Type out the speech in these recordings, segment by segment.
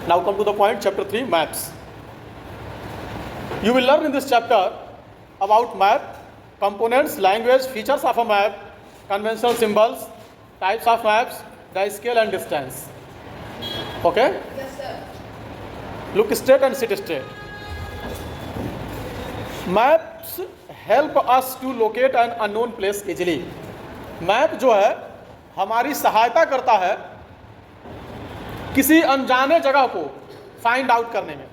Now come to the point, chapter 3, maps. You will learn in this chapter about map, components, language, features of a map, conventional symbols, types of maps, the scale and distance. Okay? Yes, sir. Look straight and sit straight. Maps help us to locate an unknown place easily. Map जो है हमारी सहायता करता है किसी अनजाने जगह को फाइंड आउट करने में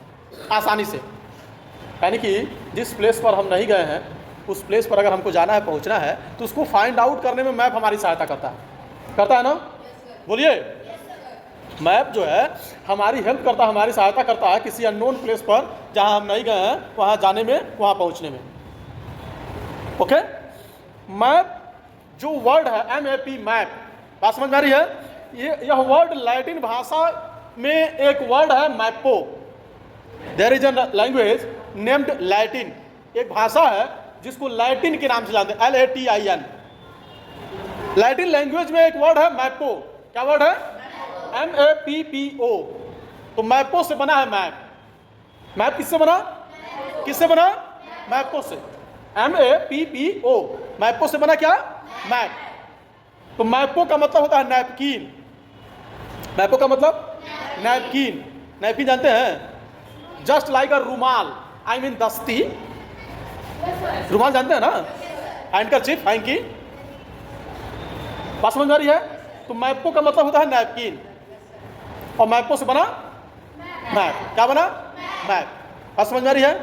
आसानी से। यानी कि जिस प्लेस पर हम नहीं गए हैं उस प्लेस पर अगर हमको जाना है, पहुंचना है, तो उसको फाइंड आउट करने में मैप हमारी सहायता करता है ना? बोलिए। मैप जो है हमारी हेल्प करता है, हमारी सहायता करता है किसी अननोन प्लेस पर जहां हम नहीं गए हैं वहां जाने में, वहां पहुंचने में। ओके? मैप जो वर्ड है MAP, मैप, बात समझ में आ रही है? यह वर्ड लैटिन भाषा में एक वर्ड है मैपो। There is a language named Latin, एक भाषा है जिसको लैटिन के नाम से जानते हैं, LATIN। लैटिन लैंग्वेज में एक वर्ड है मैपो। क्या वर्ड है? MAPPO। तो मैपो से बना है मैप। मैप किससे बना? किससे बना? मैपो से। MAPPO, मैपो से बना क्या? मैप। तो मैपो का मतलब होता है नैपकिन। मैपो का मतलब नैपकिन। नैपकिन जानते हैं? जस्ट लाइक अ रुमाल, आई मीन दस्ती। रुमाल जानते हैं ना? Handkerchief, hanky. बात समझ में आ रही है? तो मैपो का मतलब होता है नैपकिन और मैपो से बना मैप। क्या बना? मैप। बात समझ में आ रही है?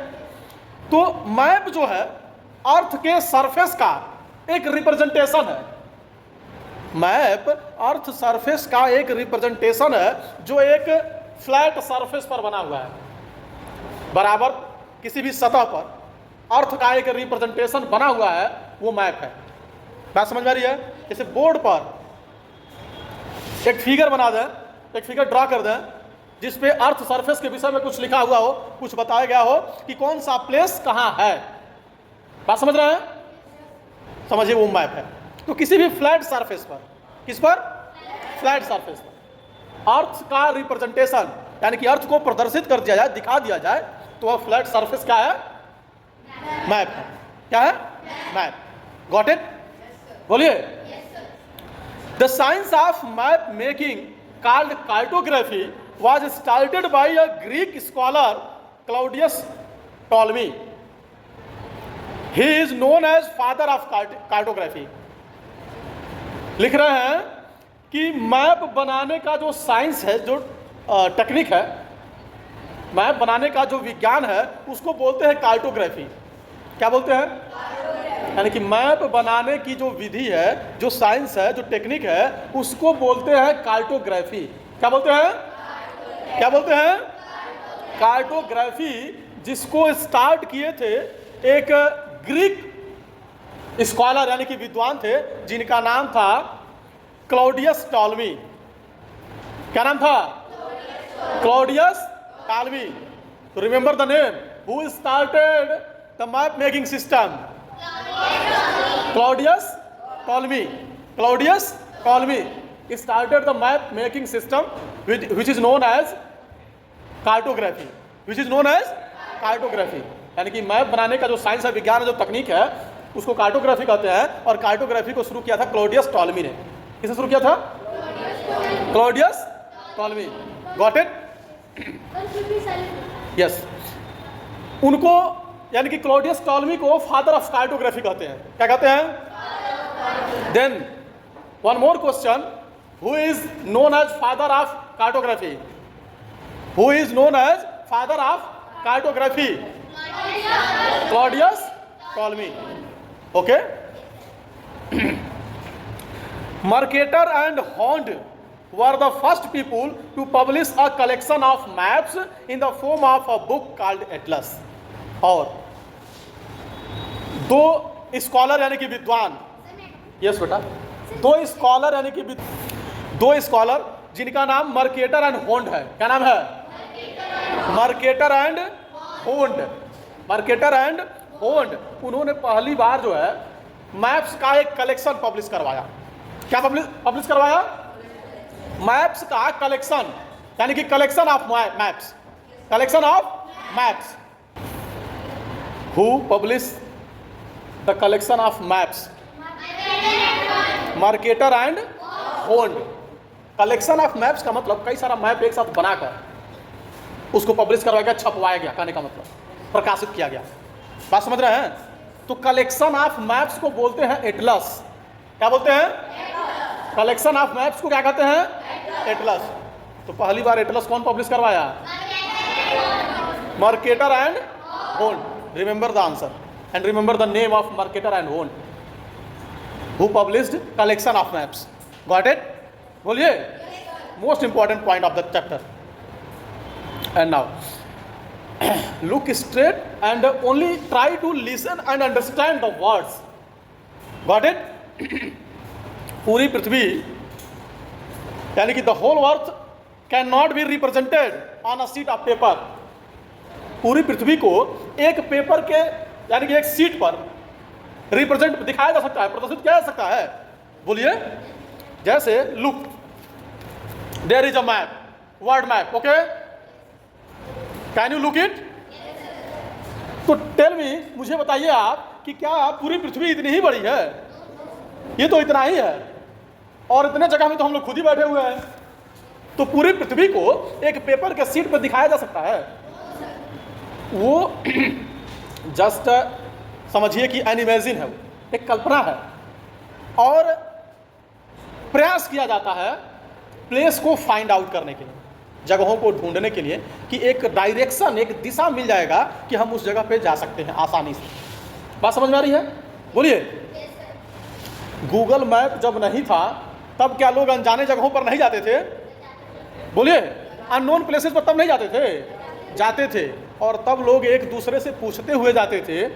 तो मैप जो है अर्थ के सरफेस का एक रिप्रेजेंटेशन है। मैप अर्थ सरफेस का एक रिप्रेजेंटेशन है जो एक फ्लैट सरफेस पर बना हुआ है। बराबर किसी भी सतह पर अर्थ का एक रिप्रेजेंटेशन बना हुआ है, वो मैप है। बात समझ में आ रही है? जैसे बोर्ड पर एक फिगर बना दें, एक फिगर ड्रा कर दें जिस पे अर्थ सरफेस के विषय में कुछ लिखा हुआ हो, कुछ बताया गया हो कि कौन सा प्लेस कहां है। बात समझ रहे हैं? समझिए, वो मैप है। तो किसी भी फ्लैट सरफेस पर, किस पर? फ्लैट सरफेस पर अर्थ का रिप्रेजेंटेशन, यानी कि अर्थ को प्रदर्शित कर दिया जाए, दिखा दिया जाए, तो वह फ्लैट सरफेस क्या है? मैप है। क्या है? मैप। Got it? बोलिए। The science of map making called cartography was started by a Greek scholar Claudius Ptolemy. He is known as father of cartography. लिख रहे हैं कि मैप बनाने का जो साइंस है, जो टेक्निक है, मैप बनाने का जो विज्ञान है, उसको बोलते हैं कार्टोग्राफी। क्या बोलते हैं? यानी कि मैप बनाने की जो विधि है, जो साइंस है, जो टेक्निक है, उसको बोलते हैं कार्टोग्राफी। क्या बोलते हैं? क्या बोलते हैं? कार्टोग्राफी, जिसको स्टार्ट किए थे एक ग्रीक स्कॉलर यानी कि विद्वान थे, जिनका नाम था क्लॉडियस टॉलमी। क्या नाम था? Claudius Ptolemy. तो remember the name. Who started the map making system? Claudius Ptolemy. Claudius Ptolemy started the map making system which is known as cartography. Which is known as cartography. यानी कि map बनाने का जो science है, विज्ञान है, जो तकनीक है, उसको कार्टोग्राफी कहते हैं। और कार्टोग्राफी को शुरू किया था क्लॉडियस टॉलमी ने। किसने शुरू किया था? Claudius Ptolemy. Got it? Yes. उनको यानी कि क्लॉडियस टॉलमी को फादर ऑफ कार्टोग्राफी कहते हैं। क्या कहते हैं? Then one more question, who is known as father of cartography? Who is known as father of cartography? Claudius Ptolemy. Okay? Mercator and Hondius were the first people to publish a collection of maps in the form of a book called Atlas. और दो scholar यानी कि विद्वान, yes बेटा, दो scholar यानी कि दो स्कॉलर जिनका नाम मर्केटर एंड होंड है। क्या नाम है? Mercator and Hond. Mercator and Hond, उन्होंने पहली बार जो है मैप्स का एक कलेक्शन पब्लिश करवाया। क्या पब्लिश करवाया? मैप्स का कलेक्शन। यानी कि collection of maps, collection of maps. Who publish the collection of maps? Marketer and hold. Collection of maps का मतलब कई सारा मैप एक साथ बनाकर उसको पब्लिश करवाया गया, छपवाया गया, कहने का मतलब प्रकाशित किया गया। बात समझ रहे हैं? तो कलेक्शन ऑफ मैप्स को बोलते हैं एटलस। क्या बोलते हैं? कलेक्शन ऑफ मैप्स को क्या कहते हैं? एटलस। तो पहली बार एटलस कौन पब्लिश करवाया? Mercator and Hold. Remember the answer and remember the name of Mercator and Hold who published collection of maps. Got it? बोलिए। Most important point of the chapter. And now look straight and only try to listen and understand the words. Got it? पूरी पृथ्वी यानी कि the whole earth cannot be represented on a sheet of paper. पूरी पृथ्वी को एक paper के यानी कि एक सीट पर रिप्रेजेंट दिखाया जा सकता है, प्रदर्शित किया जा सकता है। बोलिए। जैसे look, there is a map, world map, okay? Can you look it? तो टेल मी, मुझे बताइए आप कि क्या पूरी पृथ्वी इतनी ही बड़ी है? ये तो इतना ही है और इतने जगह में तो हम लोग खुद ही बैठे हुए हैं। तो पूरी पृथ्वी को एक पेपर के सीट पर दिखाया जा सकता है? वो जस्ट समझिए कि अनइमेजिन है, वो एक कल्पना है और प्रयास किया जाता है प्लेस को फाइंड आउट करने के लिए, जगहों को ढूंढने के लिए कि एक डायरेक्शन, एक दिशा मिल जाएगा कि हम उस जगह पे जा सकते हैं आसानी से। बात समझ में आ रही है? बोलिए। गूगल मैप जब नहीं था तब क्या लोग अनजाने जगहों पर नहीं जाते थे? बोलिए। अननोन प्लेसेस पर तब नहीं जाते थे? जाते थे। और तब लोग एक दूसरे से पूछते हुए जाते थे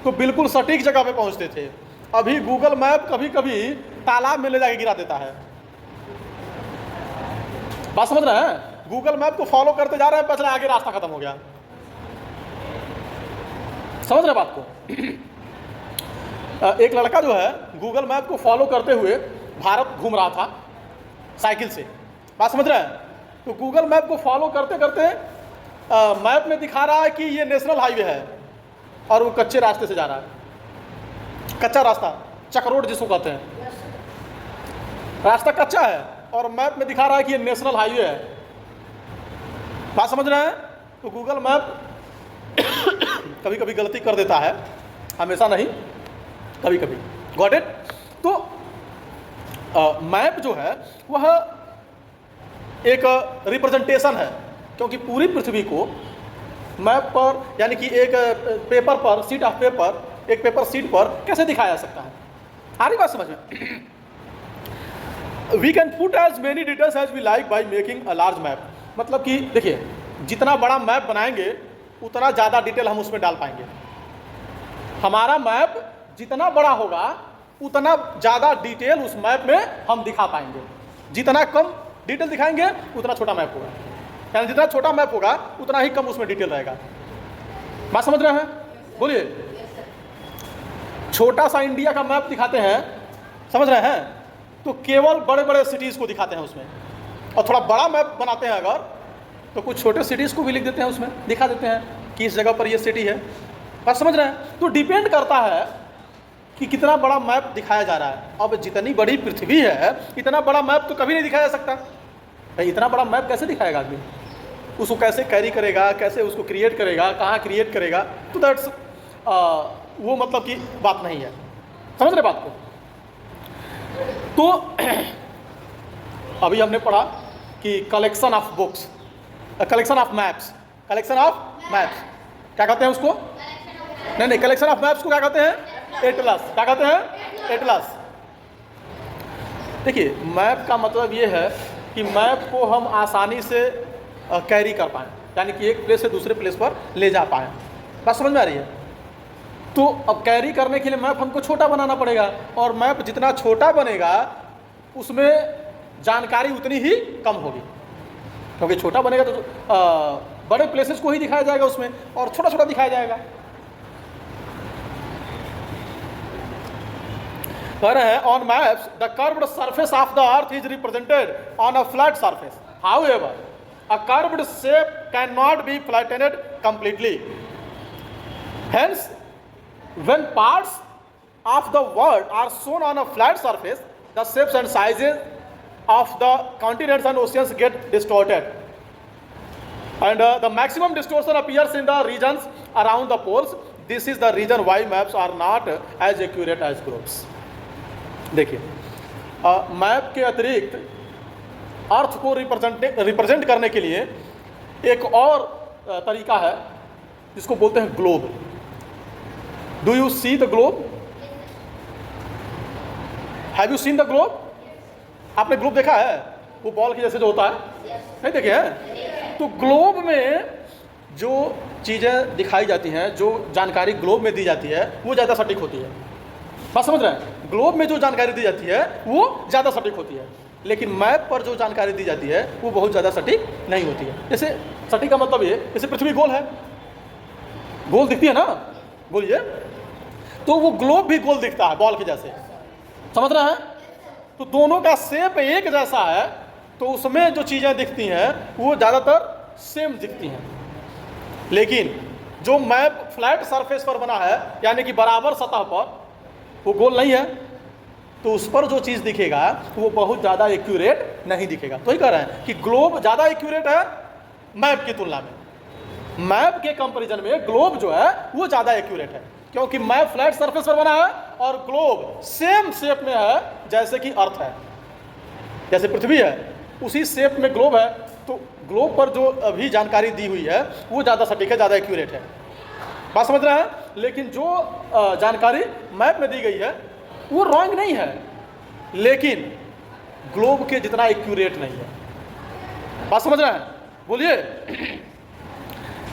तो बिल्कुल सटीक जगह पे पहुंचते थे। अभी गूगल मैप कभी कभी तालाब में ले जाके गिरा देता है। बात समझ रहे हैं? गूगल मैप को फॉलो करते जा रहे हैं, पता आगे रास्ता खत्म हो गया। समझ रहे बात को? एक लड़का जो है गूगल मैप को फॉलो करते हुए भारत घूम रहा था साइकिल से। बात समझ रहे हैं? तो गूगल मैप को फॉलो करते करते मैप में दिखा रहा है कि ये नेशनल हाईवे है और वो कच्चे रास्ते से जा रहा है। कच्चा रास्ता, चक रोड जिसको कहते हैं, रास्ता कच्चा है और मैप में दिखा रहा है कि ये नेशनल हाईवे है। बात समझ रहे हैं? तो गूगल मैप कभी कभी गलती कर देता है, हमेशा नहीं, कभी कभी। Got it? तो मैप जो है वह एक रिप्रेजेंटेशन है, क्योंकि पूरी पृथ्वी को मैप पर यानी कि एक पेपर पर, सीट ऑफ पेपर, एक पेपर सीट पर कैसे दिखाया जा सकता है? आ रही बात समझ में? We can put as many details as we like by making a large map. मतलब कि देखिए, जितना बड़ा मैप बनाएंगे उतना ज़्यादा डिटेल हम उसमें डाल पाएंगे। हमारा मैप जितना बड़ा होगा उतना ज़्यादा डिटेल उस मैप में हम दिखा पाएंगे। जितना कम डिटेल दिखाएंगे उतना छोटा मैप होगा, यानी जितना छोटा मैप होगा उतना ही कम उसमें डिटेल रहेगा। बात समझ रहे हैं? बोलिए। छोटा सा इंडिया का मैप दिखाते हैं, समझ रहे हैं, तो केवल बड़े बड़े सिटीज़ को दिखाते हैं उसमें, और थोड़ा बड़ा मैप बनाते हैं अगर तो कुछ छोटे सिटीज़ को भी लिख देते हैं उसमें, दिखा देते हैं कि इस जगह पर ये सिटी है। बात समझ रहे हैं? तो डिपेंड करता है कि कितना बड़ा मैप दिखाया जा रहा है। अब जितनी बड़ी पृथ्वी है इतना बड़ा मैप तो कभी नहीं दिखाया जा सकता भाई। इतना बड़ा मैप कैसे दिखाएगा आदमी? उसको कैसे कैरी करेगा, कैसे उसको क्रिएट करेगा, कहाँ क्रिएट करेगा? तो दैट्स वो मतलब की बात नहीं है। समझ रहे बात को? तो अभी हमने पढ़ा कि collection of books, collection of maps, collection of maps क्या कहते हैं उसको? नहीं, कलेक्शन ऑफ मैप्स को क्या कहते हैं? एटलस। क्या कहते हैं? एटलस। देखिए, मैप का मतलब ये है कि मैप को हम आसानी से कैरी कर पाएँ, यानी कि एक प्लेस से दूसरे प्लेस पर ले जा पाएँ। बात समझ में आ रही है? तो अब कैरी करने के लिए मैप हमको छोटा बनाना पड़ेगा, और मैप जितना छोटा बनेगा उसमें जानकारी उतनी ही कम होगी, क्योंकि छोटा बनेगा तो बड़े प्लेसेस को ही दिखाया जाएगा उसमें, और छोटा छोटा दिखाया जाएगा। कह रहे हैं on maps the curved surface of the earth is represented on a flat surface, however a curved shape cannot be flattened completely. Hence, when parts of the world are shown on a flat surface, the shapes and sizes of the continents and oceans get distorted. And the maximum distortion appears in the regions around the poles. This is the reason why maps are not as accurate as globes. देखिए, map के अतिरिक्त अर्थ को represent करने के लिए एक और तरीका है जिसको बोलते हैं globe. Do you see the globe? Have you seen the globe? आपने ग्लोब देखा है? वो बॉल के जैसे जो होता है, नहीं देखे हैं? तो ग्लोब में जो चीज़ें दिखाई जाती हैं, जो जानकारी ग्लोब में दी जाती है, वो ज़्यादा सटीक होती है. बात समझ रहे हैं? ग्लोब में जो जानकारी दी जाती है वो ज़्यादा सटीक होती है, लेकिन मैप पर जो जानकारी दी जाती है वो बहुत ज़्यादा सटीक नहीं होती है. जैसे सटीक का मतलब ये, जैसे पृथ्वी गोल है, गोल दिखती है ना, बोलिए, तो वो ग्लोब भी गोल दिखता है बॉल के जैसे. समझ रहे हैं? तो दोनों का शेप एक जैसा है, तो उसमें जो चीज़ें दिखती हैं वो ज़्यादातर सेम दिखती हैं. लेकिन जो मैप फ्लैट सरफेस पर बना है, यानी कि बराबर सतह पर, वो गोल नहीं है, तो उस पर जो चीज़ दिखेगा वो बहुत ज़्यादा एक्यूरेट नहीं दिखेगा. तो ही कह रहे हैं कि ग्लोब ज़्यादा एक्यूरेट है मैप की तुलना में. मैप के कंपैरिजन में ग्लोब जो है वो ज़्यादा एक्यूरेट है, क्योंकि मैप फ्लैट सरफेस पर बना है और ग्लोब सेम शेप में है जैसे कि अर्थ है. जैसे पृथ्वी है उसी शेप में ग्लोब है, तो ग्लोब पर जो अभी जानकारी दी हुई है वो ज़्यादा सटीक है, ज़्यादा एक्यूरेट है. बात समझ रहे हैं? लेकिन जो जानकारी मैप में दी गई है वो रॉन्ग नहीं है, लेकिन ग्लोब के जितना एक्यूरेट नहीं है. बात समझ रहे हैं? बोलिए.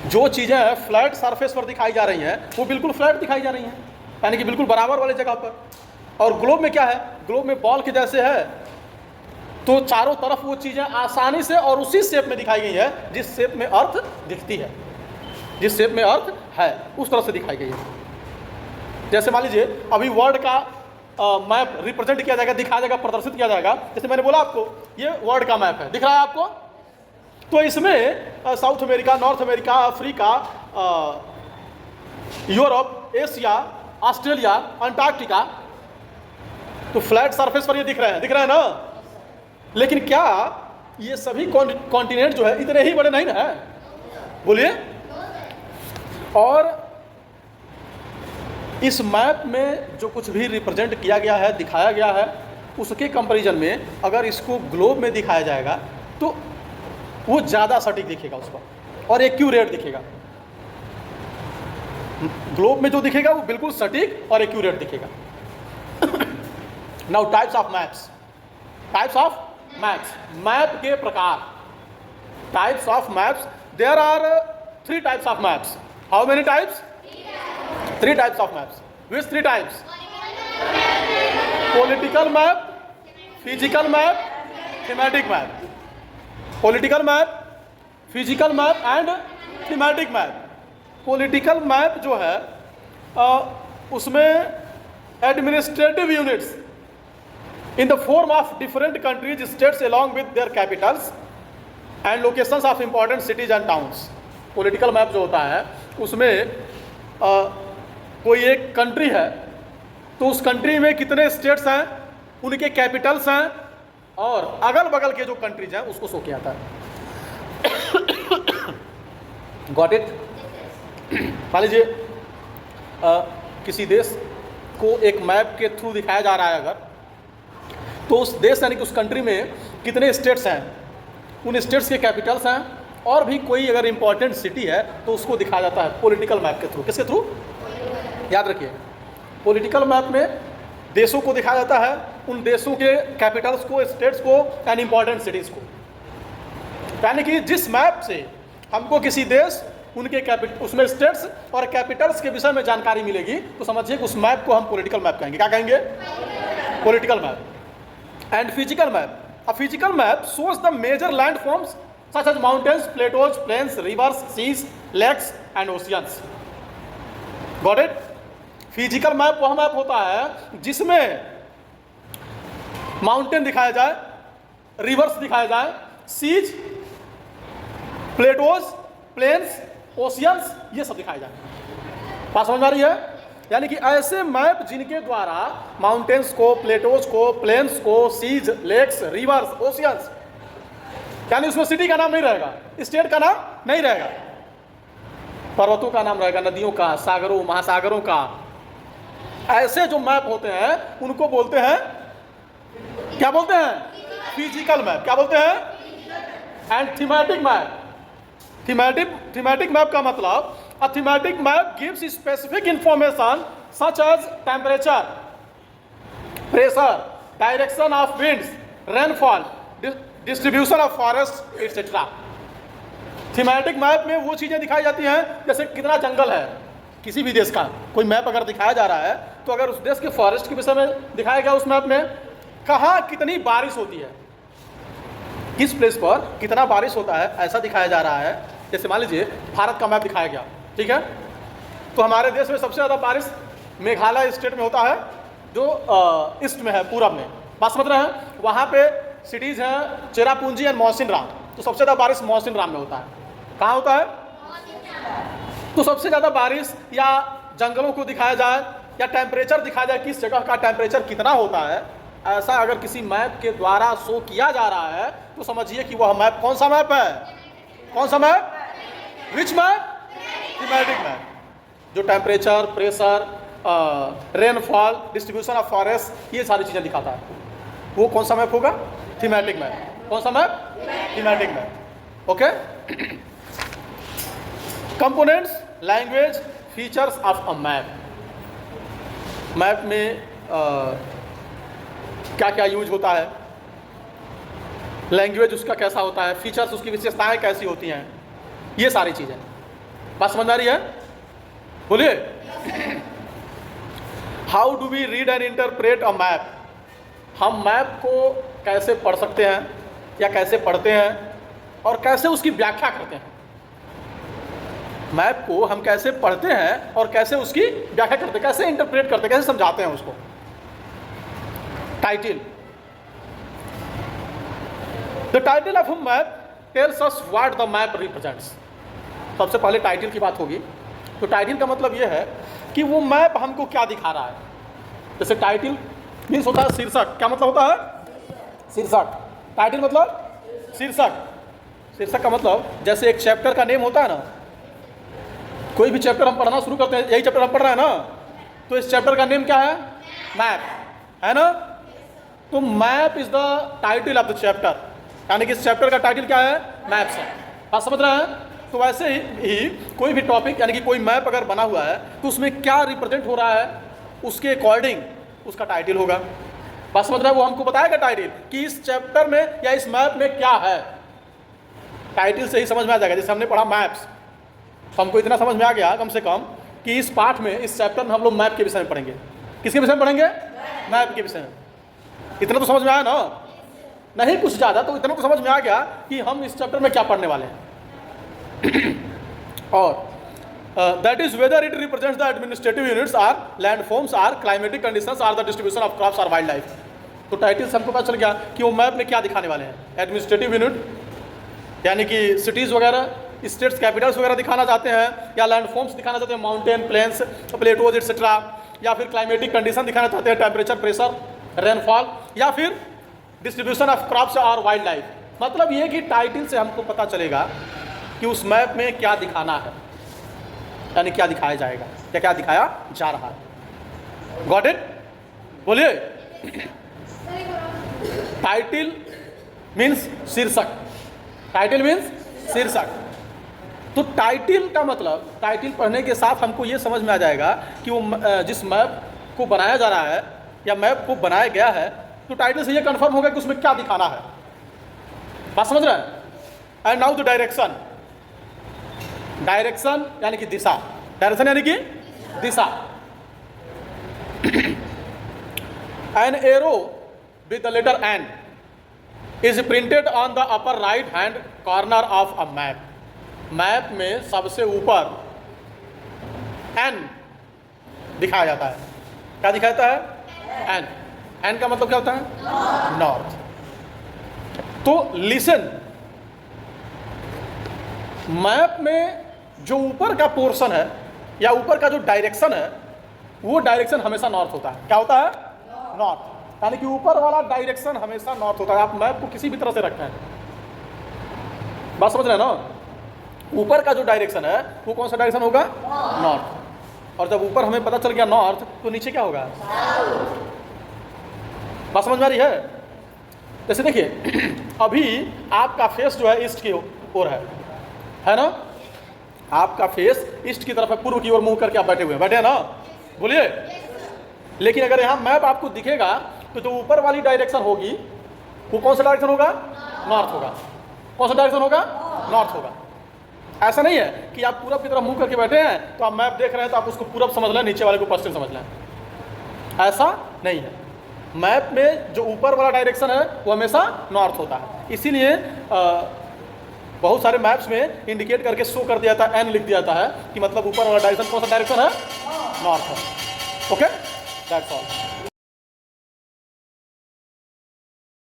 जो चीज़ें फ्लैट सरफेस पर दिखाई जा रही हैं वो बिल्कुल फ्लैट दिखाई जा रही हैं, यानी कि बिल्कुल बराबर वाली जगह पर. और ग्लोब में क्या है? ग्लोब में बॉल के जैसे है, तो चारों तरफ वो चीज़ें आसानी से और उसी शेप में दिखाई गई है जिस शेप में अर्थ दिखती है, जिस शेप में अर्थ है उस तरह से दिखाई गई है. जैसे मान लीजिए अभी वर्ल्ड का मैप रिप्रेजेंट किया जाएगा, दिखाया जाएगा, प्रदर्शित किया जाएगा. जैसे मैंने बोला आपको ये वर्ल्ड का मैप है, दिख रहा है आपको? तो इसमें south America, north America, Africa, Europe, Asia, Australia, Antarctica, तो फ्लैट सरफेस पर ये दिख रहे हैं ना. लेकिन क्या ये सभी कॉन्टिनेंट जो है इतने ही बड़े नहीं ना है? बोलिए. और इस मैप में जो कुछ भी रिप्रेजेंट किया गया है, दिखाया गया है, उसके कंपैरिजन में अगर इसको ग्लोब में दिखाया जाएगा तो वो ज़्यादा सटीक दिखेगा उस पर और एक्यूरेट दिखेगा. ग्लोब में जो दिखेगा वो बिल्कुल सटीक और एक्यूरेट दिखेगा. Now types of maps. Types of maps, map के प्रकार. Types of maps, there are 3 types of maps. How many types? 3 types of maps. Which 3 types? Political map, physical map, thematic map. Political map, physical map and thematic map. Political map जो है उसमें administrative units in the form of different countries, states along with their capitals and locations of important cities and towns. Political map जो होता है उसमें कोई एक country है तो उस कंट्री में कितने स्टेट्स हैं, उनके कैपिटल्स हैं और अगल बगल के जो कंट्रीज हैं उसको शो किया जाता है. Got it? मान लीजिए किसी देश को एक मैप के थ्रू दिखाया जा रहा है अगर, तो उस देश यानी कि उस कंट्री में कितने स्टेट्स हैं, उन स्टेट्स के कैपिटल्स हैं और भी कोई अगर इंपॉर्टेंट सिटी है तो उसको दिखाया जाता है पॉलिटिकल मैप के थ्रू. किसके थ्रू? याद रखिए, पॉलिटिकल मैप में देशों को दिखाया जाता है, उन देशों के कैपिटल्स को, स्टेट्स को एंड इंपॉर्टेंट सिटीज़ को. यानी कि जिस मैप से हमको किसी देश, उनके उसमें स्टेट्स और कैपिटल्स के विषय में जानकारी मिलेगी तो समझिए कि उस मैप को हम पॉलिटिकल मैप कहेंगे. क्या कहेंगे? Political map. And physical map. A physical map shows the major landforms such as mountains, plateaus, plains, rivers, seas, lakes and oceans. Got it? Physical map वह मैप होता है जिसमें माउंटेन दिखाया जाए, रिवर्स दिखाया जाए, सीज प्लेटोज, प्लेन्स, ओशियंस, ये सब दिखाए जाएंगे। बात समझ में आ रही है? यानी कि ऐसे मैप जिनके द्वारा माउंटेन्स को, प्लेटोज को, प्लेन्स को, सीज, लेक्स, रिवर्स, ओशियंस, यानी उसमें सिटी का नाम नहीं रहेगा, स्टेट का नाम नहीं रहेगा, पर्वतों का नाम रहेगा, नदियों का, सागरों, महासागरों का। ऐसे जो मैप होते हैं उनको बोलते हैं, क्या बोलते हैं? Physical map. क्या बोलते हैं? And thematic map. Thematic map का मतलब, a thematic map gives specific information such as temperature, pressure, direction of winds, rainfall, distribution of forests, etc. Thematic map में वो चीज़ें दिखाई जाती हैं जैसे कितना जंगल है, किसी भी देश का कोई मैप अगर दिखाया जा रहा है तो अगर उस देश के फॉरेस्ट के विषय में दिखाया गया उस मैप में, कहाँ कितनी बारिश होती है, किस प्लेस पर कितना बारिश होता है, ऐसा दिखाया जा रहा है। जैसे मान लीजिए भारत का मैप दिखाया गया, ठीक है, तो हमारे देश में सबसे ज़्यादा बारिश मेघालय स्टेट में होता है, जो ईस्ट में है, पूरब में। बात समझ रहे हैं? वहाँ पे सिटीज़ हैं चेरापूंजी एंड मौसिनराम, तो सबसे ज़्यादा बारिश मौसिनराम में होता है। कहाँ होता है? तो सबसे ज़्यादा बारिश या जंगलों को दिखाया जाए या टेम्परेचर दिखाया जाए, किस जगह का टेम्परेचर कितना होता है, ऐसा अगर किसी मैप के द्वारा शो किया जा रहा है तो समझिए कि वह मैप कौन सा मैप है? कौन सा मैप? विच मैप? थीमेटिक मैप, जो temperature, pressure, rainfall, distribution of forest, ये सारी चीज़ें दिखाता है, वो कौन सा मैप होगा? Thematic map. कौन सा map? Thematic map. Okay. Components, language, features of a map. Map में क्या क्या यूज होता है, लैंग्वेज उसका कैसा होता है, फीचर्स उसकी विशेषताएं कैसी होती हैं, ये सारी चीज़ें। बात समझ आ रही है? बोलिए। How do we read and interpret a map? हम मैप को कैसे पढ़ सकते हैं या कैसे पढ़ते हैं और कैसे उसकी व्याख्या करते हैं? मैप को हम कैसे पढ़ते हैं और कैसे उसकी व्याख्या करते हैं, कैसे इंटरप्रेट करते हैं, कैसे समझाते हैं उसको? Title. The title of a map tells us what the map represents. सबसे पहले टाइटल की बात होगी, तो टाइटल का मतलब यह है कि वो मैप हमको क्या दिखा रहा है। जैसे टाइटल मीन्स होता है शीर्षक। क्या मतलब होता है? शीर्षक। टाइटल मतलब शीर्षक। शीर्षक का मतलब जैसे एक चैप्टर का नेम होता है ना, कोई भी चैप्टर हम पढ़ना शुरू करते हैं, यही चैप्टर हम पढ़ रहे हैं ना, तो इस चैप्टर का नेम क्या है? मैप, है ना? तो map is the title of the chapter, यानी कि इस चैप्टर का टाइटल क्या है? मैप्स है। बात समझ रहे हैं? तो वैसे ही कोई भी टॉपिक यानी कि कोई मैप अगर बना हुआ है तो उसमें क्या रिप्रेजेंट हो रहा है, उसके अकॉर्डिंग उसका टाइटल होगा। बात समझ रहे हैं? वो हमको बताएगा टाइटल कि इस चैप्टर में या इस मैप में क्या है। टाइटल से ही समझ में आ जाएगा। जैसे हमने पढ़ा मैप्स, तो हमको इतना समझ में आ गया कम से कम कि इस पाठ में, इस चैप्टर में हम लोग मैप के विषय में पढ़ेंगे। किसके विषय में पढ़ेंगे? मैप के विषय में। इतना तो समझ में आया ना? नहीं कुछ ज़्यादा, तो इतना तो समझ में आ गया कि हम इस चैप्टर में क्या पढ़ने वाले हैं। और that is whether it represents the administrative units or landforms or climatic conditions or the distribution of crops or wildlife. तो टाइटल से हमको पता चल गया कि वो मैप में क्या दिखाने वाले हैं। एडमिनिस्ट्रेटिव यूनिट यानी कि सिटीज़ वगैरह, स्टेट्स कैपिटल्स वगैरह दिखाना चाहते हैं, या लैंडफॉर्म्स दिखाना चाहते हैं, माउंटेन, प्लेन्स, प्लेटोज एक्सेट्रा, या फिर क्लाइमेटिक कंडीशन दिखाना चाहते हैं, टेम्परेचर, प्रेशर, रेनफॉल, या फिर डिस्ट्रीब्यूशन ऑफ क्रॉप्स और वाइल्ड लाइफ। मतलब ये कि टाइटल से हमको पता चलेगा कि उस मैप में क्या दिखाना है, यानी क्या दिखाया जाएगा या क्या दिखाया जा रहा है। Got it? बोलिए। टाइटल मीन्स शीर्षक। टाइटल मीन्स शीर्षक। तो टाइटल का मतलब, टाइटल पढ़ने के साथ हमको ये समझ में आ जाएगा कि वो जिस मैप को बनाया जा रहा है या मैप को बनाया गया है, तो टाइटल से ये कंफर्म होगा कि उसमें क्या दिखाना है। बात समझ रहे हैं? And now the direction. Direction यानी कि दिशा। डायरेक्शन यानी कि दिशा। An arrow with the letter N is printed on the upper right hand corner of a map. Map में सबसे ऊपर एन दिखाया जाता है। क्या दिखाता है? एन। एन का मतलब क्या होता है? नॉर्थ। तो लिसन, मैप में जो ऊपर का पोर्शन है या ऊपर का जो डायरेक्शन है वो डायरेक्शन हमेशा नॉर्थ होता है। क्या होता है? नॉर्थ। यानी कि ऊपर वाला डायरेक्शन हमेशा नॉर्थ होता है। आप मैप को किसी भी तरह से रखें, बात समझ रहे हैं ना? ऊपर का जो डायरेक्शन है वो कौन सा डायरेक्शन होगा? नॉर्थ। और जब ऊपर हमें पता चल गया नॉर्थ, तो नीचे क्या होगा? बात समझ में आ रही है? जैसे देखिए अभी आपका फेस जो है ईस्ट की ओर है ना? आपका फेस ईस्ट की तरफ है, पूर्व की ओर मुंह करके आप बैठे हुए हैं, बैठे हैं ना? बोलिए। लेकिन अगर यहाँ मैप आपको दिखेगा तो जो ऊपर वाली डायरेक्शन होगी वो कौन सा डायरेक्शन होगा? नॉर्थ होगा। कौन सा डायरेक्शन होगा? नॉर्थ होगा। ऐसा नहीं है कि आप पूरब की तरफ मुंह करके बैठे हैं तो आप मैप देख रहे हैं तो आप उसको पूरब समझ लें, नीचे वाले को पश्चिम समझ लें। ऐसा नहीं है। मैप में जो ऊपर वाला डायरेक्शन है वो हमेशा नॉर्थ होता है। इसीलिए बहुत सारे मैप्स में इंडिकेट करके शो कर दिया जाता है, एन लिख दिया जाता है कि मतलब ऊपर वाला डायरेक्शन कौन सा डायरेक्शन है? नॉर्थ है। Okay, that's all.